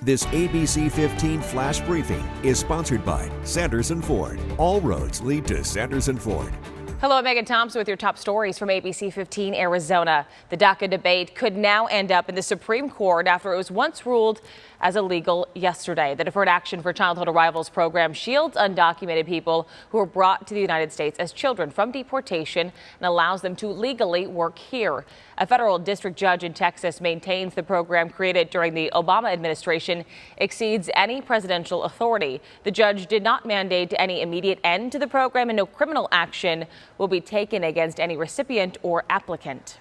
This ABC15 Flash Briefing is sponsored by Sanderson Ford. All roads lead to Sanderson Ford. Hello, I'm Megan Thompson with your top stories from ABC15 Arizona. The DACA debate could now end up in the Supreme Court after it was once ruled as illegal yesterday. The Deferred Action for Childhood Arrivals program shields undocumented people who are brought to the United States as children from deportation and allows them to legally work here. A federal district judge in Texas maintains the program created during the Obama administration exceeds any presidential authority. The judge did not mandate any immediate end to the program, and no criminal action will be taken against any recipient or applicant.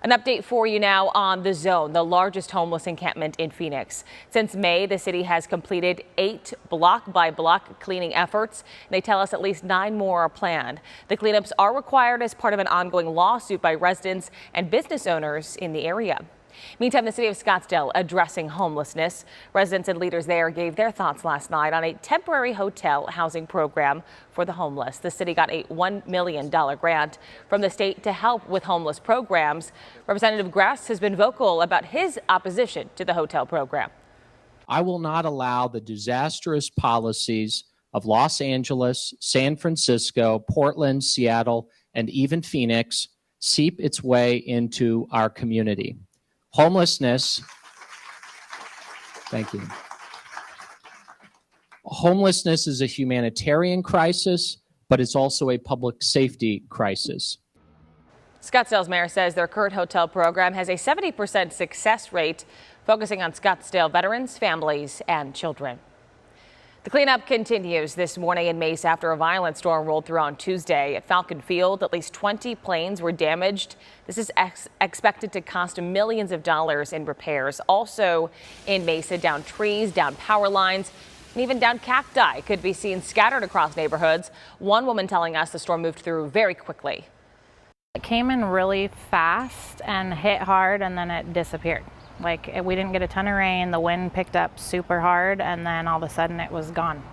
An update for you now on The Zone, the largest homeless encampment in Phoenix. Since May, the city has completed 8 block-by-block cleaning efforts. They tell us at least 9 more are planned. The cleanups are required as part of an ongoing lawsuit by residents and business owners in the area. Meantime, the city of Scottsdale addressing homelessness. Residents and leaders there gave their thoughts last night on a temporary hotel housing program for the homeless. The city got a $1 million grant from the state to help with homeless programs. Representative Grass has been vocal about his opposition to the hotel program. I will not allow the disastrous policies of Los Angeles, San Francisco, Portland, Seattle, and even Phoenix seep its way into our community. Homelessness, thank you. Homelessness is a humanitarian crisis, but it's also a public safety crisis. Scottsdale's mayor says their current hotel program has a 70% success rate, focusing on Scottsdale veterans, families, and children. The cleanup continues this morning in Mesa after a violent storm rolled through on Tuesday. At Falcon Field, at least 20 planes were damaged. This is expected to cost millions of dollars in repairs. Also in Mesa, down trees, down power lines, and even down cacti could be seen scattered across neighborhoods. One woman telling us the storm moved through very quickly. It came in really fast and hit hard, and then it disappeared. Like, we didn't get a ton of rain, the wind picked up super hard, and then all of a sudden it was gone.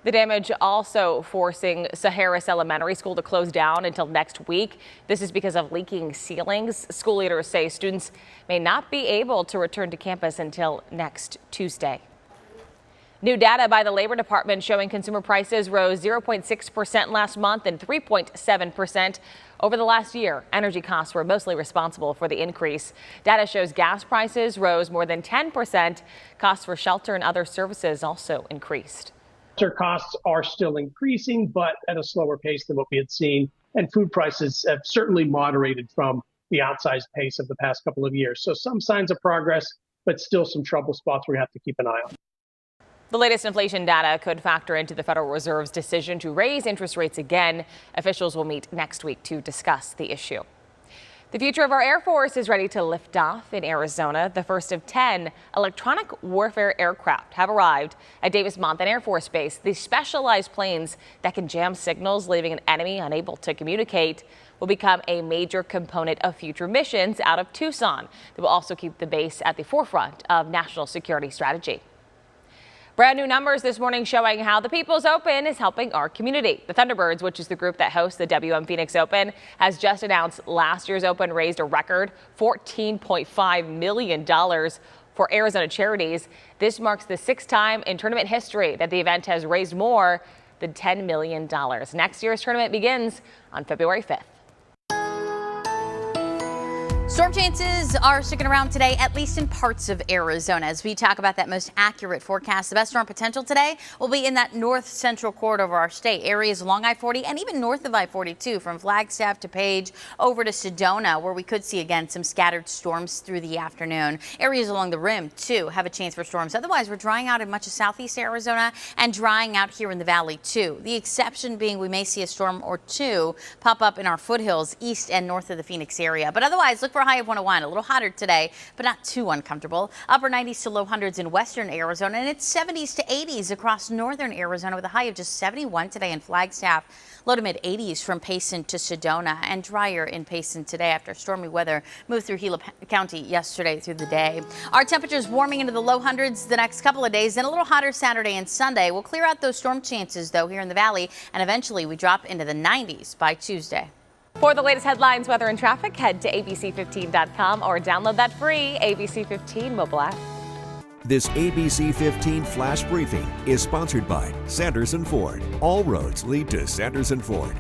The damage also forcing Saharis Elementary School to close down until next week. This is because of leaking ceilings. School leaders say students may not be able to return to campus until next Tuesday. New data by the Labor Department showing consumer prices rose 0.6% last month and 3.7% over the last year. Energy costs were mostly responsible for the increase. Data shows gas prices rose more than 10%. Costs for shelter and other services also increased. Shelter costs are still increasing, but at a slower pace than what we had seen. And food prices have certainly moderated from the outsized pace of the past couple of years. So some signs of progress, but still some trouble spots we have to keep an eye on. The latest inflation data could factor into the Federal Reserve's decision to raise interest rates again. Officials will meet next week to discuss the issue. The future of our Air Force is ready to lift off in Arizona. The first of 10 electronic warfare aircraft have arrived at Davis-Monthan Air Force Base. These specialized planes that can jam signals, leaving an enemy unable to communicate, will become a major component of future missions out of Tucson. They will also keep the base at the forefront of national security strategy. Brand new numbers this morning showing how the People's Open is helping our community. The Thunderbirds, which is the group that hosts the WM Phoenix Open, has just announced last year's Open raised a record $14.5 million for Arizona Charities. This marks the 6th time in tournament history that the event has raised more than $10 million. Next year's tournament begins on February 5th. Storm chances are sticking around today, at least in parts of Arizona. As we talk about that most accurate forecast, the best storm potential today will be in that north central corridor of our state. Areas along I-40 and even north of I-42, from Flagstaff to Page over to Sedona, where we could see again some scattered storms through the afternoon. Areas along the rim, too, have a chance for storms. Otherwise, we're drying out in much of southeast Arizona and drying out here in the valley, too. The exception being we may see a storm or two pop up in our foothills east and north of the Phoenix area. But otherwise, look for high of 101, a little hotter today, but not too uncomfortable. Upper 90s to low hundreds in western Arizona, and it's 70s to 80s across northern Arizona with a high of just 71 today in Flagstaff. Low to mid 80s from Payson to Sedona, and drier in Payson today after stormy weather moved through Gila County yesterday through the day. Our temperatures warming into the low hundreds the next couple of days, and a little hotter Saturday and Sunday. We'll clear out those storm chances, though, here in the valley, and eventually we drop into the 90s by Tuesday. For the latest headlines, weather, and traffic, head to abc15.com or download that free ABC15 mobile app. This ABC15 Flash Briefing is sponsored by Sanderson Ford. All roads lead to Sanderson Ford.